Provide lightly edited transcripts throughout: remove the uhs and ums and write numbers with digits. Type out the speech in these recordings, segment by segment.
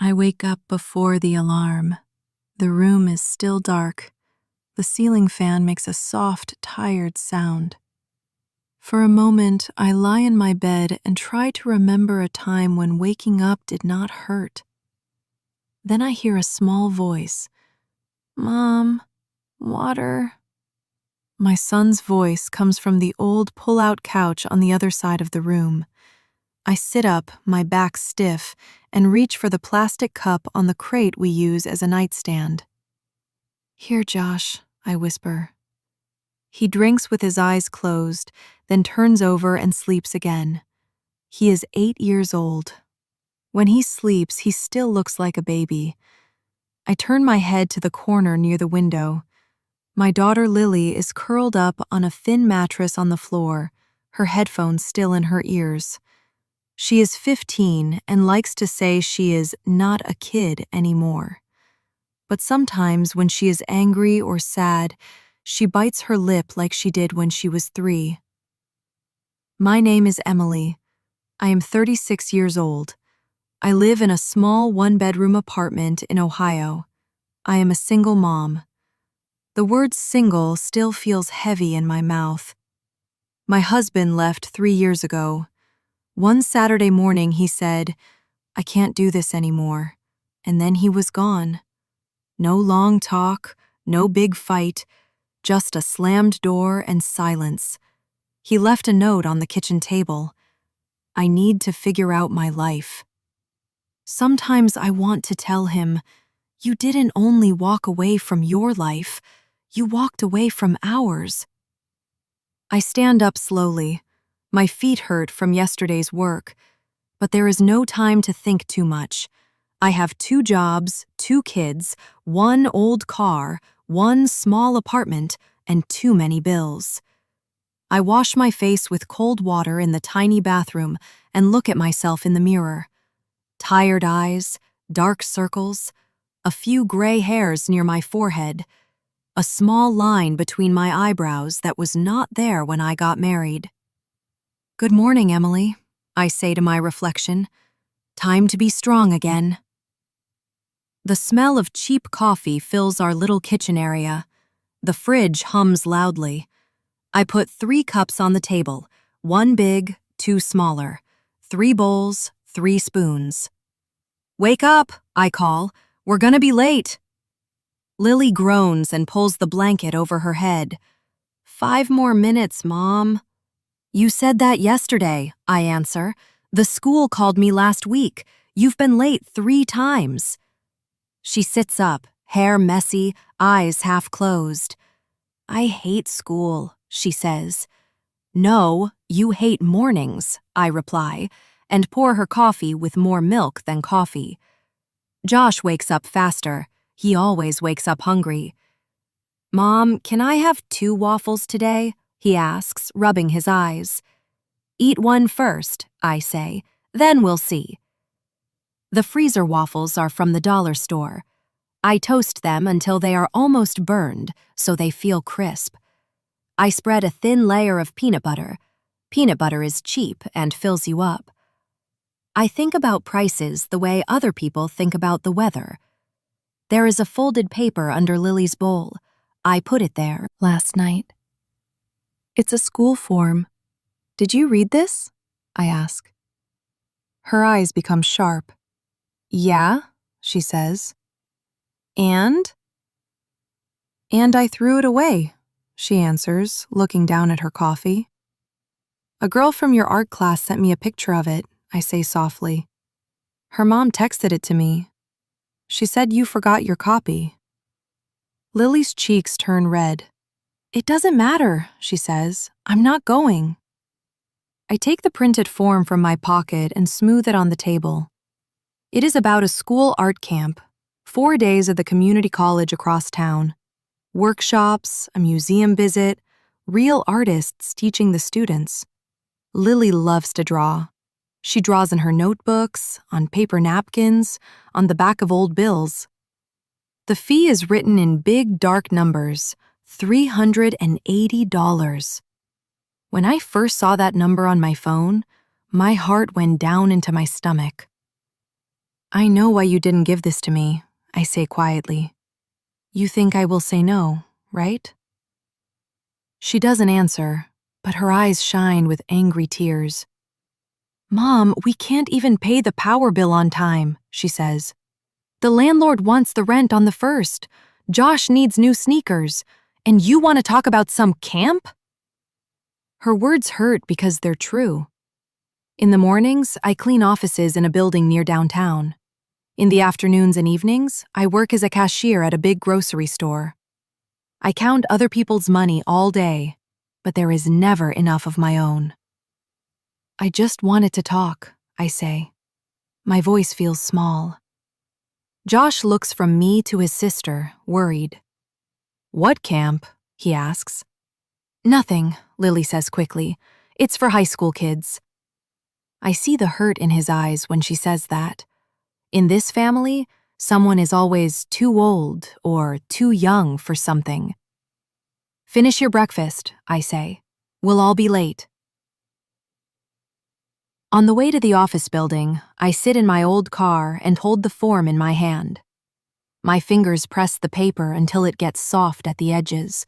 I wake up before the alarm. The room is still dark. The ceiling fan makes a soft, tired sound. For a moment, I lie in my bed and try to remember a time when waking up did not hurt. Then I hear a small voice. "Mom, water." My son's voice comes from the old pull-out couch on the other side of the room. I sit up, my back stiff, and reach for the plastic cup on the crate we use as a nightstand. "Here, Josh," I whisper. He drinks with his eyes closed, then turns over and sleeps again. He is 8 years old. When he sleeps, he still looks like a baby. I turn my head to the corner near the window. My daughter Lily is curled up on a thin mattress on the floor, her headphones still in her ears. She is 15 and likes to say she is not a kid anymore. But sometimes when she is angry or sad, she bites her lip like she did when she was 3. My name is Emily. I am 36 years old. I live in a small one-bedroom apartment in Ohio. I am a single mom. The word single still feels heavy in my mouth. My husband left 3 years ago. One Saturday morning he said, "I can't do this anymore," and then he was gone. No long talk, no big fight, just a slammed door and silence. He left a note on the kitchen table. "I need to figure out my life." Sometimes I want to tell him, "You didn't only walk away from your life, you walked away from ours." I stand up slowly. My feet hurt from yesterday's work, but there is no time to think too much. I have 2 jobs, 2 kids, 1 old car, 1 small apartment, and too many bills. I wash my face with cold water in the tiny bathroom and look at myself in the mirror. Tired eyes, dark circles, a few gray hairs near my forehead, a small line between my eyebrows that was not there when I got married. "Good morning, Emily," I say to my reflection. "Time to be strong again." The smell of cheap coffee fills our little kitchen area. The fridge hums loudly. I put 3 cups on the table, 1 big, 2 smaller, 3 bowls, 3 spoons. "Wake up," I call. "We're gonna be late." Lily groans and pulls the blanket over her head. "5 more minutes, Mom." "You said that yesterday," I answer. "The school called me last week. You've been late 3 times." She sits up, hair messy, eyes half closed. "I hate school," she says. "No, you hate mornings," I reply, and pour her coffee with more milk than coffee. Josh wakes up faster. He always wakes up hungry. "Mom, can I have 2 waffles today?" he asks, rubbing his eyes. "Eat 1 first," I say, "then we'll see." The freezer waffles are from the dollar store. I toast them until they are almost burned, so they feel crisp. I spread a thin layer of peanut butter. Peanut butter is cheap and fills you up. I think about prices the way other people think about the weather. There is a folded paper under Lily's bowl. I put it there last night. "It's a school form. Did you read this?" I ask. Her eyes become sharp. "Yeah," she says. "And?" "And I threw it away," she answers, looking down at her coffee. "A girl from your art class sent me a picture of it," I say softly. "Her mom texted it to me. She said you forgot your copy." Lily's cheeks turn red. "It doesn't matter," she says. "I'm not going." I take the printed form from my pocket and smooth it on the table. It is about a school art camp, 4 days at the community college across town. Workshops, a museum visit, real artists teaching the students. Lily loves to draw. She draws in her notebooks, on paper napkins, on the back of old bills. The fee is written in big, dark numbers, $380. When I first saw that number on my phone, my heart went down into my stomach. I know why you didn't give this to me, I say quietly. You think I will say no, right? She doesn't answer, but her eyes shine with angry tears. Mom, we can't even pay the power bill on time, she says. The landlord wants the rent on the 1st. Josh needs new sneakers. And you want to talk about some camp? Her words hurt because they're true. In the mornings, I clean offices in a building near downtown. In the afternoons and evenings, I work as a cashier at a big grocery store. I count other people's money all day, but there is never enough of my own. I just wanted to talk, I say. My voice feels small. Josh looks from me to his sister, worried. What camp? He asks. Nothing, Lily says quickly. It's for high school kids. I see the hurt in his eyes when she says that. In this family, someone is always too old or too young for something. Finish your breakfast, I say. We'll all be late. On the way to the office building, I sit in my old car and hold the form in my hand. My fingers press the paper until it gets soft at the edges.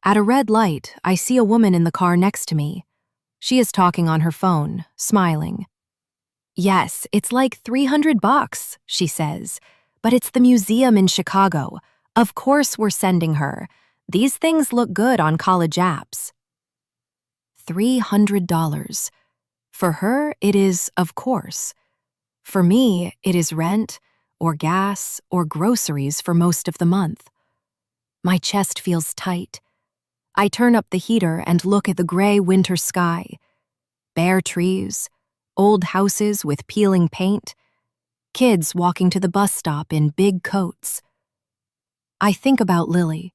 At a red light, I see a woman in the car next to me. She is talking on her phone, smiling. Yes, it's like $300, she says, but it's the museum in Chicago. Of course we're sending her. These things look good on college apps. $300. For her, it is, of course. For me, it is rent, or gas, or groceries for most of the month. My chest feels tight. I turn up the heater and look at the gray winter sky. Bare trees, old houses with peeling paint, kids walking to the bus stop in big coats. I think about Lily.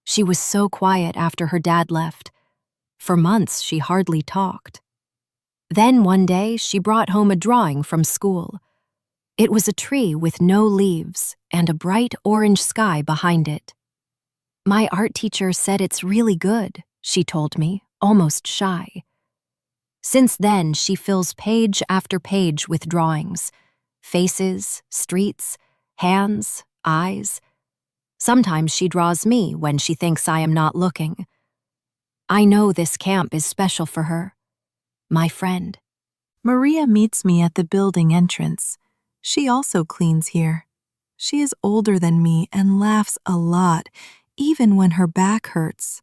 She was so quiet after her dad left. For months, she hardly talked. Then one day, she brought home a drawing from school. It was a tree with no leaves and a bright orange sky behind it. My art teacher said it's really good, she told me, almost shy. Since then, she fills page after page with drawings. Faces, streets, hands, eyes. Sometimes she draws me when she thinks I am not looking. I know this camp is special for her. My friend. Maria meets me at the building entrance. She also cleans here. She is older than me and laughs a lot, even when her back hurts.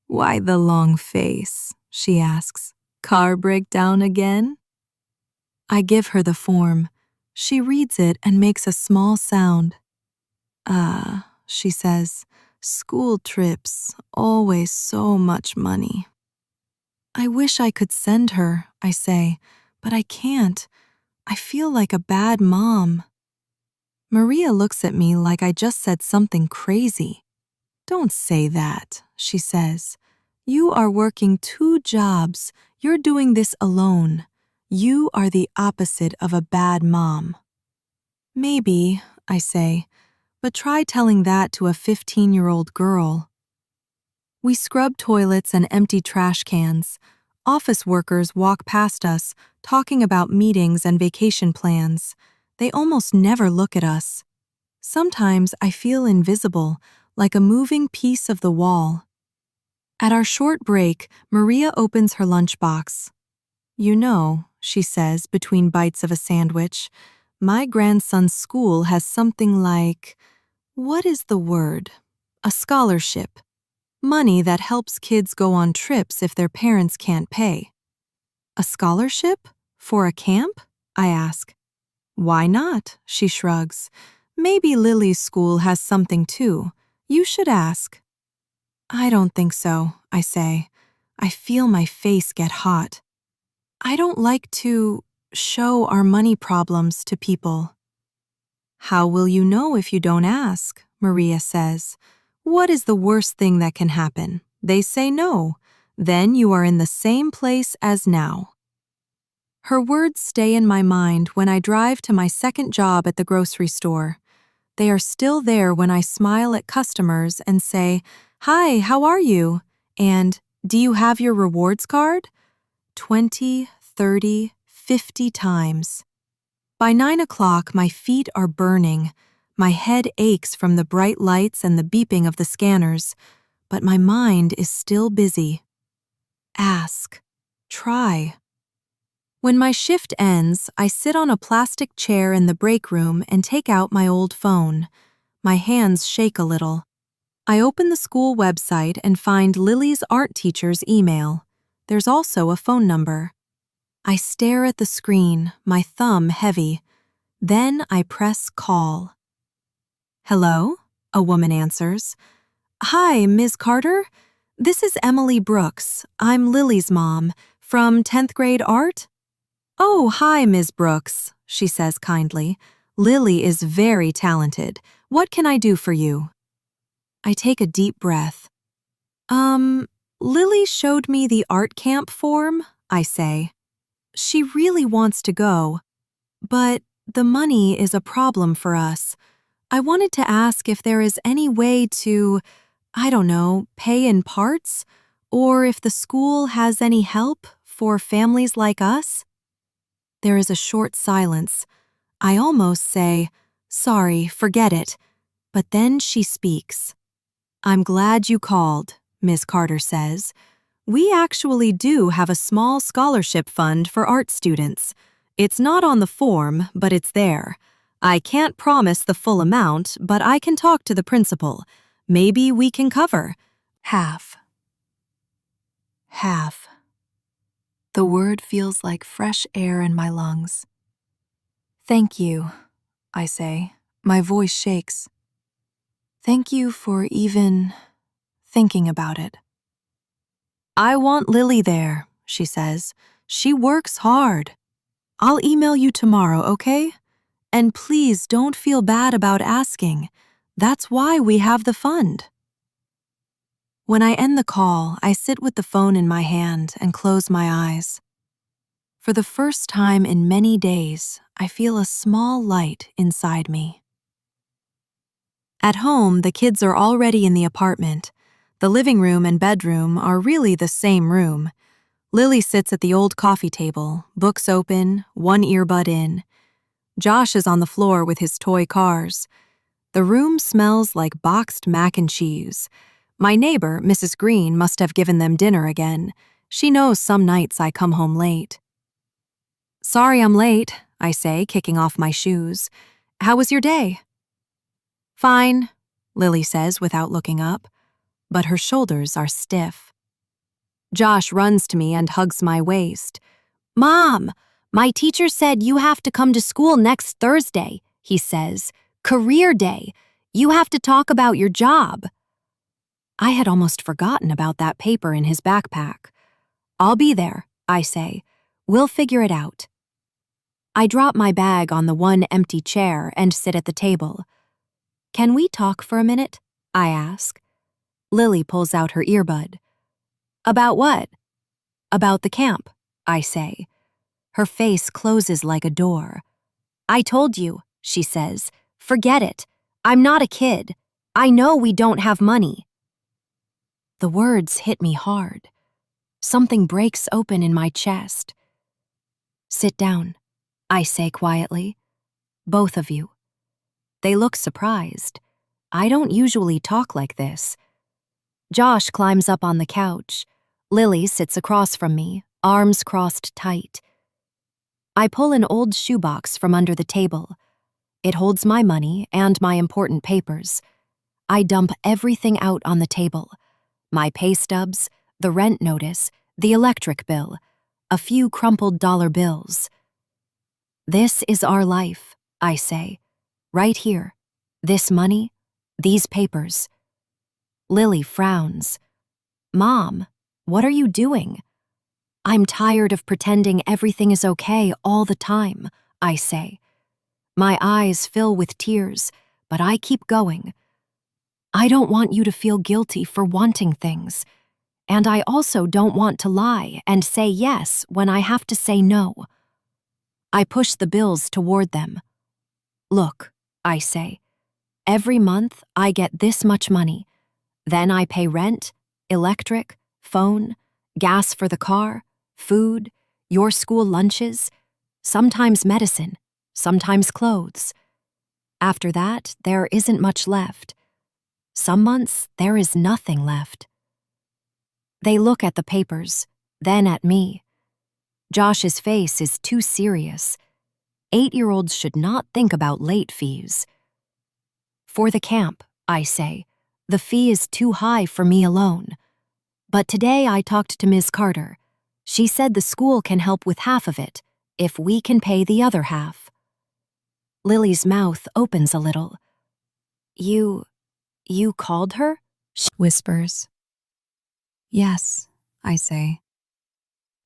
Why the long face? She asks. Car breakdown again? I give her the form. She reads it and makes a small sound. Ah, she says, school trips, always so much money. I wish I could send her, I say, but I can't. I feel like a bad mom. Maria looks at me like I just said something crazy. Don't say that, she says. You are working 2 jobs. You're doing this alone. You are the opposite of a bad mom. Maybe, I say, but try telling that to a 15-year-old girl. We scrub toilets and empty trash cans. Office workers walk past us, talking about meetings and vacation plans. They almost never look at us. Sometimes I feel invisible, like a moving piece of the wall. At our short break, Maria opens her lunchbox. You know, she says between bites of a sandwich, my grandson's school has something like, what is the word? A scholarship. Money that helps kids go on trips if their parents can't pay. A scholarship? For a camp? I ask. Why not? She shrugs. Maybe Lily's school has something too. You should ask. I don't think so, I say. I feel my face get hot. I don't like to show our money problems to people. How will you know if you don't ask? Maria says. What is the worst thing that can happen? They say no. Then you are in the same place as now. Her words stay in my mind when I drive to my second job at the grocery store. They are still there when I smile at customers and say, "Hi, how are you?" And, "Do you have your rewards card?" 20, 30, 50 times. By 9 o'clock, my feet are burning. My head aches from the bright lights and the beeping of the scanners, but my mind is still busy. Ask. Try. When my shift ends, I sit on a plastic chair in the break room and take out my old phone. My hands shake a little. I open the school website and find Lily's art teacher's email. There's also a phone number. I stare at the screen, my thumb heavy. Then I press call. Hello? A woman answers. Hi, Ms. Carter? This is Emily Brooks. I'm Lily's mom, from 10th grade art. Oh, hi, Ms. Brooks, she says kindly. Lily is very talented. What can I do for you? I take a deep breath. Lily showed me the art camp form, I say. She really wants to go, but the money is a problem for us. I wanted to ask if there is any way to, I don't know, pay in parts, or if the school has any help for families like us. There is a short silence. I almost say, sorry, forget it. But then she speaks. I'm glad you called, Ms. Carter says. We actually do have a small scholarship fund for art students. It's not on the form, but it's there. I can't promise the full amount, but I can talk to the principal. Maybe we can cover half. Half. The word feels like fresh air in my lungs. Thank you, I say. My voice shakes. Thank you for even thinking about it. I want Lily there, she says. She works hard. I'll email you tomorrow, okay? And please don't feel bad about asking. That's why we have the fund. When I end the call, I sit with the phone in my hand and close my eyes. For the first time in many days, I feel a small light inside me. At home, the kids are already in the apartment. The living room and bedroom are really the same room. Lily sits at the old coffee table, books open, one earbud in. Josh is on the floor with his toy cars. The room smells like boxed mac and cheese. My neighbor, Mrs. Green, must have given them dinner again. She knows some nights I come home late. Sorry I'm late, I say, kicking off my shoes. How was your day? Fine, Lily says without looking up, but her shoulders are stiff. Josh runs to me and hugs my waist. Mom, my teacher said you have to come to school next Thursday, he says. Career day. You have to talk about your job. I had almost forgotten about that paper in his backpack. I'll be there, I say. We'll figure it out. I drop my bag on the one empty chair and sit at the table. Can we talk for a minute? I ask. Lily pulls out her earbud. About what? About the camp, I say. Her face closes like a door. I told you, she says. Forget it. I'm not a kid. I know we don't have money. The words hit me hard. Something breaks open in my chest. Sit down, I say quietly. Both of you. They look surprised. I don't usually talk like this. Josh climbs up on the couch. Lily sits across from me, arms crossed tight. I pull an old shoebox from under the table. It holds my money and my important papers. I dump everything out on the table. My pay stubs, the rent notice, the electric bill, a few crumpled dollar bills. This is our life, I say. Right here. This money, these papers. Lily frowns. Mom, what are you doing? I'm tired of pretending everything is okay all the time, I say. My eyes fill with tears, but I keep going. I don't want you to feel guilty for wanting things. And I also don't want to lie and say yes when I have to say no. I push the bills toward them. Look, I say, every month I get this much money. Then I pay rent, electric, phone, gas for the car, food, your school lunches, sometimes medicine, sometimes clothes. After that, there isn't much left. Some months, there is nothing left. They look at the papers, then at me. Josh's face is too serious. 8-year-olds should not think about late fees. For the camp, I say, the fee is too high for me alone. But today I talked to Ms. Carter. She said the school can help with half of it, if we can pay the other half. Lily's mouth opens a little. You called her? She whispers. Yes, I say.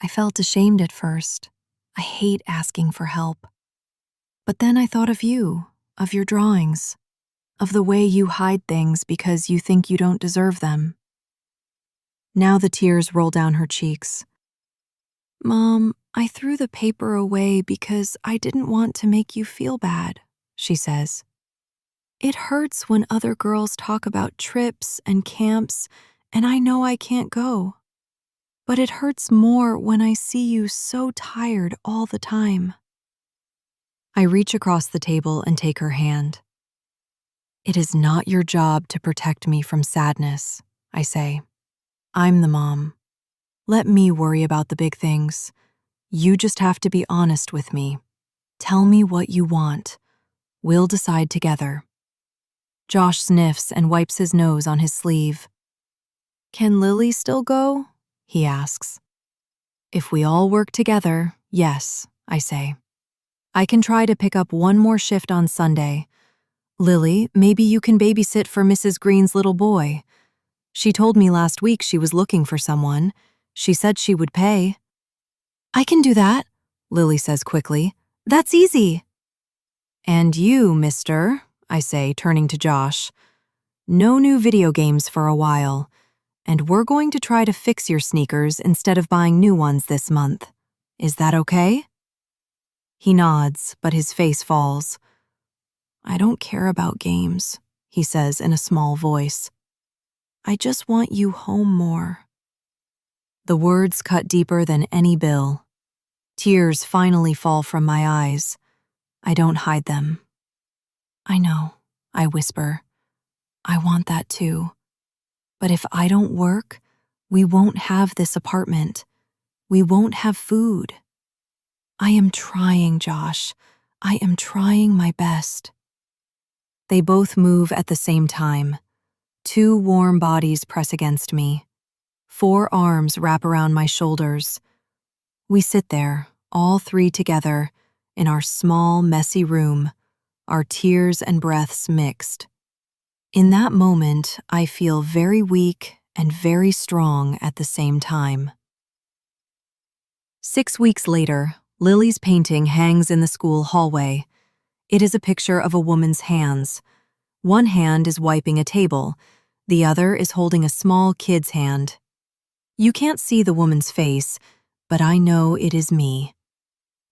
I felt ashamed at first. I hate asking for help. But then I thought of you, of your drawings, of the way you hide things because you think you don't deserve them. Now the tears roll down her cheeks. Mom, I threw the paper away because I didn't want to make you feel bad, she says. It hurts when other girls talk about trips and camps, and I know I can't go. But it hurts more when I see you so tired all the time. I reach across the table and take her hand. It is not your job to protect me from sadness, I say. I'm the mom. Let me worry about the big things. You just have to be honest with me. Tell me what you want. We'll decide together. Josh sniffs and wipes his nose on his sleeve. Can Lily still go? He asks. If we all work together, yes, I say. I can try to pick up one more shift on Sunday. Lily, maybe you can babysit for Mrs. Green's little boy. She told me last week she was looking for someone. She said she would pay. I can do that, Lily says quickly. That's easy. And you, mister, I say, turning to Josh. No new video games for a while. And we're going to try to fix your sneakers instead of buying new ones this month. Is that okay? He nods, but his face falls. I don't care about games, he says in a small voice. I just want you home more. The words cut deeper than any bill. Tears finally fall from my eyes. I don't hide them. I know, I whisper. I want that too. But if I don't work, we won't have this apartment. We won't have food. I am trying, Josh. I am trying my best. They both move at the same time. 2 warm bodies press against me. 4 arms wrap around my shoulders. We sit there, all 3 together, in our small, messy room, our tears and breaths mixed. In that moment, I feel very weak and very strong at the same time. 6 weeks later, Lily's painting hangs in the school hallway. It is a picture of a woman's hands. One hand is wiping a table, the other is holding a small kid's hand. You can't see the woman's face, but I know it is me.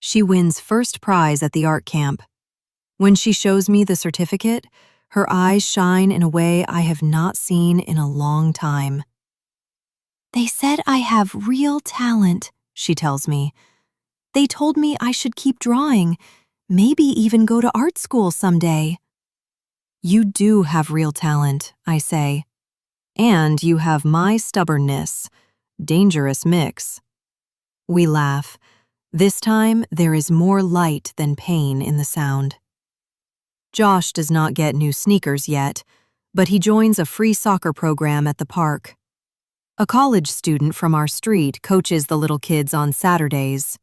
She wins first prize at the art camp. When she shows me the certificate, her eyes shine in a way I have not seen in a long time. They said I have real talent, she tells me. They told me I should keep drawing, maybe even go to art school someday. You do have real talent, I say. And you have my stubbornness. Dangerous mix. We laugh. This time, there is more light than pain in the sound. Josh does not get new sneakers yet, but he joins a free soccer program at the park. A college student from our street coaches the little kids on Saturdays.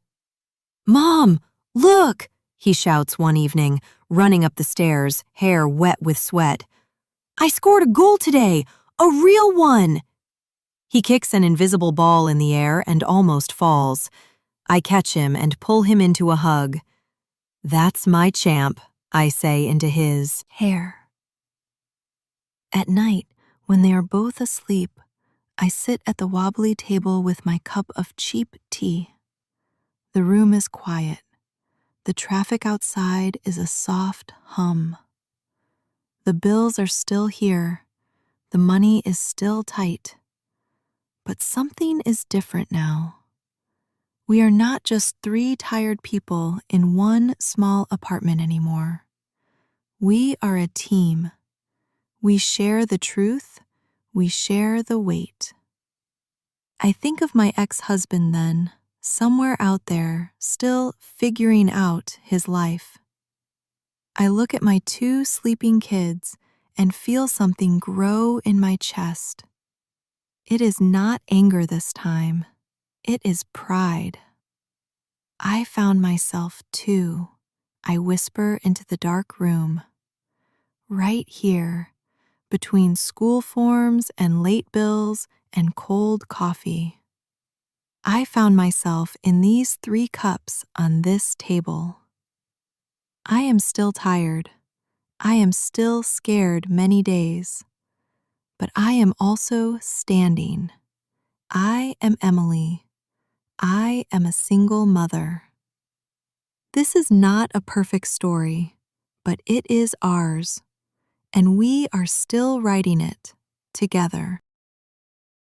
Mom, look, he shouts one evening, running up the stairs, hair wet with sweat. I scored a goal today, a real one. He kicks an invisible ball in the air and almost falls. I catch him and pull him into a hug. That's my champ, I say into his hair. At night, when they are both asleep, I sit at the wobbly table with my cup of cheap tea. The room is quiet. The traffic outside is a soft hum. The bills are still here. The money is still tight. But something is different now. We are not just three tired people in one small apartment anymore. We are a team. We share the truth. We share the weight. I think of my ex-husband then, somewhere out there, still figuring out his life. I look at my two sleeping kids and feel something grow in my chest. It is not anger this time. It is pride. I found myself too, I whisper into the dark room. Right here, between school forms and late bills and cold coffee. I found myself in these 3 cups on this table. I am still tired. I am still scared many days. But I am also standing. I am Emily. I am a single mother. This is not a perfect story, but it is ours, and we are still writing it together.